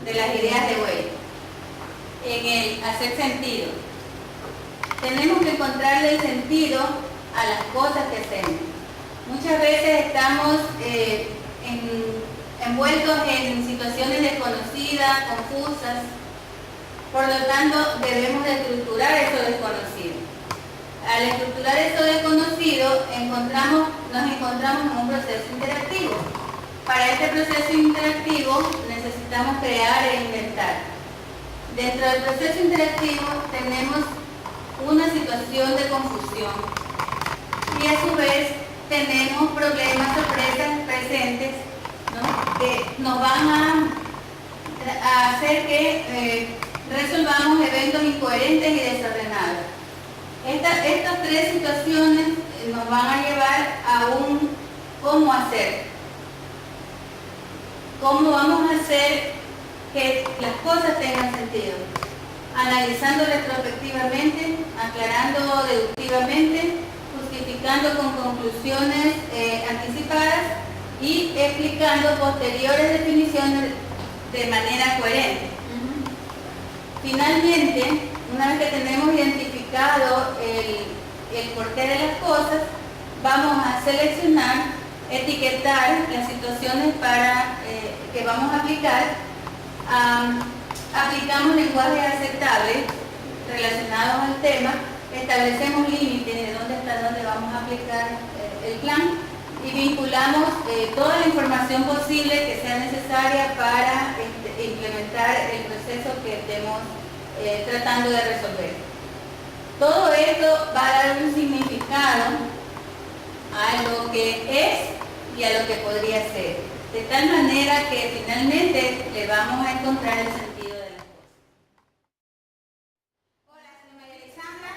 de las ideas de Weil, en el hacer sentido. Tenemos que encontrarle el sentido a las cosas que hacemos. Muchas veces estamos envueltos en situaciones desconocidas, confusas, por lo tanto debemos de estructurar eso desconocido. Al estructurar eso desconocido, nos encontramos en un proceso interactivo. Para este proceso interactivo necesitamos crear e inventar. Dentro del proceso interactivo tenemos una situación de confusión y a su vez tenemos problemas, sorpresas presentes, ¿no?, que nos van a hacer que resolvamos eventos incoherentes y desordenados. Estas tres situaciones nos van a llevar a un cómo hacer. ¿Cómo vamos a hacer que las cosas tengan sentido? Analizando retrospectivamente, aclarando deductivamente, justificando con conclusiones anticipadas y explicando posteriores definiciones de manera coherente. Finalmente, una vez que tenemos identificado el porqué de las cosas, vamos a seleccionar, etiquetar las situaciones que vamos a aplicar. Aplicamos lenguajes aceptables relacionados al tema, establecemos límites de dónde vamos a aplicar el plan y vinculamos toda la información posible que sea necesaria para implementar el proceso que estemos tratando de resolver. Todo esto va a dar un significado a lo que es y a lo que podría ser, de tal manera que finalmente le vamos a encontrar el sentido de las cosas. Hola, soy María Alexandra.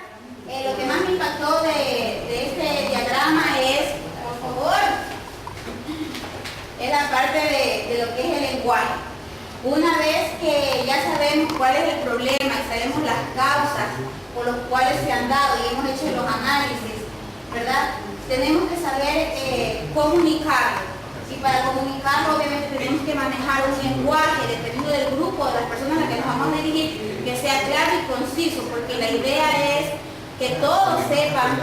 Lo que más me impactó de este diagrama es, por favor, es la parte de lo que es el lenguaje. Una vez que ya sabemos cuál es el problema y sabemos las causas por las cuales se han dado y hemos hecho los análisis, ¿verdad?, tenemos que saber comunicarlo. Y para comunicarlo obviamente tenemos que manejar un lenguaje, dependiendo del grupo, de las personas a las que nos vamos a dirigir, que sea claro y conciso, porque la idea es que todos sepan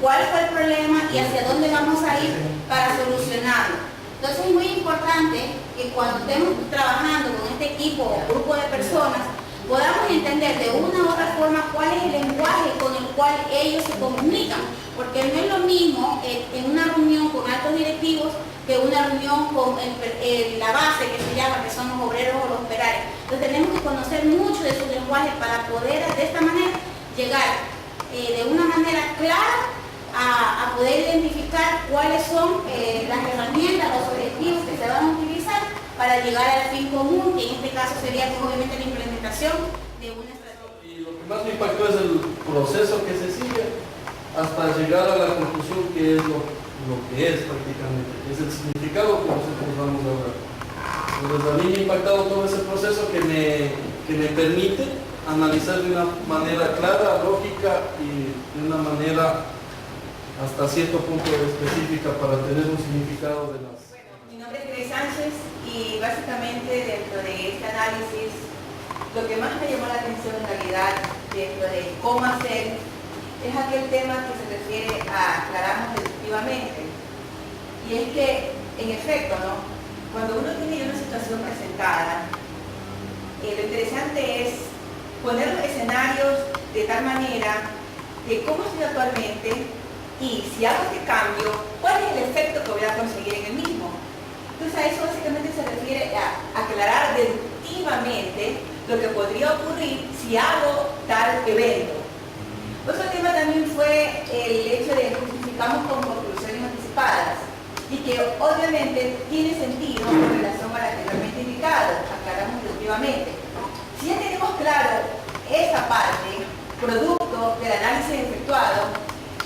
cuál fue el problema y hacia dónde vamos a ir para solucionarlo. Entonces es muy importante que cuando estemos trabajando con este equipo o grupo de personas, podamos entender de una u otra forma cuál es el lenguaje con el cual ellos se comunican, porque no es lo mismo en una reunión con altos directivos que una reunión con la base, que se llama, que son los obreros o los operarios. Entonces tenemos que conocer mucho de su lenguaje para poder de esta manera llegar de una manera clara a poder identificar cuáles son las herramientas, los objetivos que se van a utilizar para llegar al fin común, que en este caso sería pues, obviamente la implementación de una estrategia. Y lo que más me impactó es el proceso que se sigue hasta llegar a la conclusión que es lo que es prácticamente, es el significado que nosotros vamos a dar. Entonces a mí me ha impactado todo ese proceso que me permite analizar de una manera clara, lógica y de una manera hasta cierto punto específica para tener un significado de las... Bueno, mi nombre es Grace Sánchez y básicamente dentro de este análisis lo que más me llamó la atención en realidad dentro de cómo hacer es aquel tema que se refiere a aclararnos deductivamente. Y es que, en efecto, ¿no?, cuando uno tiene una situación presentada, lo interesante es poner los escenarios de tal manera de cómo estoy actualmente y si hago este cambio, ¿cuál es el efecto que voy a conseguir en el mismo? Entonces a eso básicamente se refiere a aclarar deductivamente lo que podría ocurrir si hago tal evento. Otro tema también fue el hecho de justificamos con conclusiones anticipadas y que obviamente tiene sentido en relación a lo anteriormente indicado, aclaramos deductivamente. Si ya tenemos claro esa parte, producto del análisis efectuado,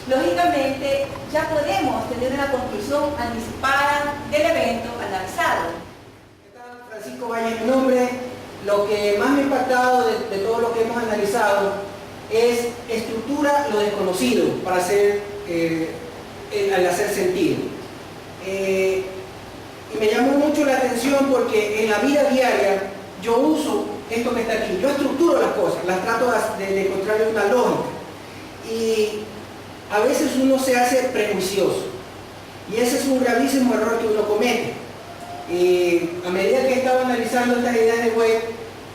lógicamente ya podemos tener una conclusión anticipada del evento analizado. ¿Qué tal? Francisco Valle es mi nombre. Lo que más me ha impactado de todo lo que hemos analizado es estructura lo desconocido para hacer, al hacer sentido. Y me llamó mucho la atención porque en la vida diaria yo uso esto que está aquí, yo estructuro las cosas, las trato de encontrarle una lógica. Y a veces uno se hace prejuicioso. Y ese es un gravísimo error que uno comete. A medida que he estado analizando estas ideas de Way,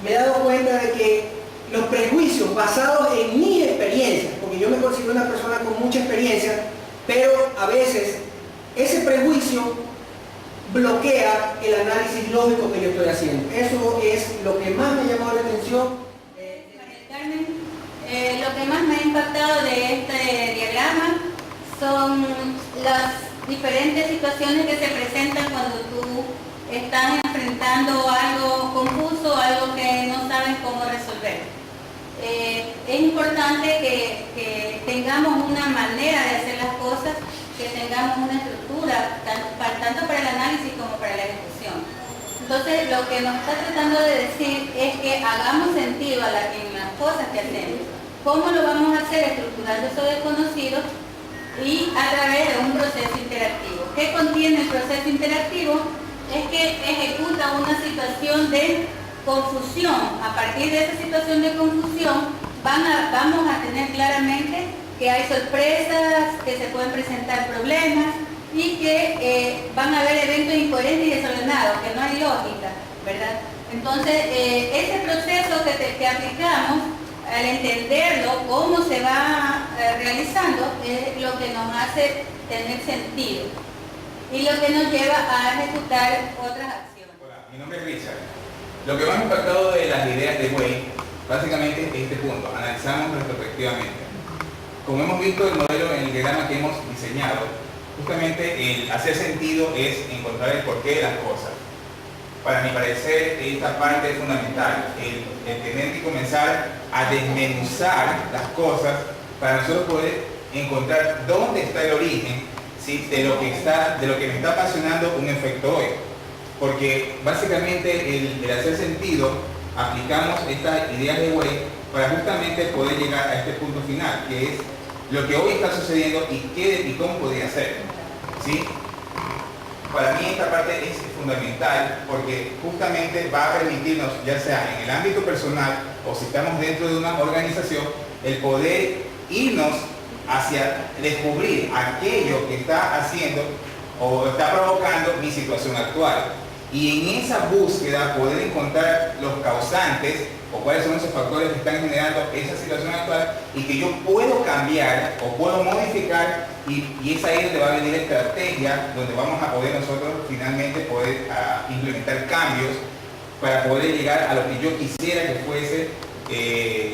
me he dado cuenta de que los prejuicios basados en mi experiencia, porque yo me considero una persona con mucha experiencia, pero a veces ese prejuicio bloquea el análisis lógico que yo estoy haciendo. Eso es lo que más me ha llamado la atención. María Carmen, lo que más me ha impactado de este diagrama son las diferentes situaciones que se presentan cuando tú estás enfrentando algo confuso, algo que no sabes cómo resolver. Es importante que tengamos una manera de hacer las cosas, que tengamos una estructura, tanto para el análisis como para la ejecución. Entonces, lo que nos está tratando de decir es que hagamos sentido en las cosas que hacemos. ¿Cómo lo vamos a hacer? Estructurando eso desconocido y a través de un proceso interactivo. ¿Qué contiene el proceso interactivo? Es que ejecuta una situación de confusión. A partir de esa situación de confusión vamos a tener claramente que hay sorpresas, que se pueden presentar problemas y que van a haber eventos incoherentes y desordenados, que no hay lógica, ¿verdad? Entonces, ese proceso que aplicamos, al entenderlo, cómo se va realizando, es lo que nos hace tener sentido y lo que nos lleva a ejecutar otras acciones. Hola, mi nombre es Richard. Lo que más me ha impactado de las ideas de Way, básicamente es este punto, analizamos retrospectivamente. Como hemos visto el modelo en el diagrama que hemos diseñado, justamente el hacer sentido es encontrar el porqué de las cosas. Para mi parecer, esta parte es fundamental, el tener que comenzar a desmenuzar las cosas para nosotros poder encontrar dónde está el origen, ¿sí?, de lo que me está apasionando un efecto hoy. Porque básicamente el hacer sentido, aplicamos estas ideas de Way para justamente poder llegar a este punto final, que es lo que hoy está sucediendo y cómo podría ser, ¿sí? Para mí esta parte es fundamental porque justamente va a permitirnos, ya sea en el ámbito personal o si estamos dentro de una organización, el poder irnos hacia descubrir aquello que está haciendo o está provocando mi situación actual. Y en esa búsqueda poder encontrar los causantes o cuáles son esos factores que están generando esa situación actual y que yo puedo cambiar o puedo modificar, y es ahí donde va a venir la estrategia, donde vamos a poder nosotros finalmente poder implementar cambios para poder llegar a lo que yo quisiera que fuese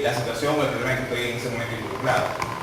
la situación o el problema que estoy en ese momento involucrado.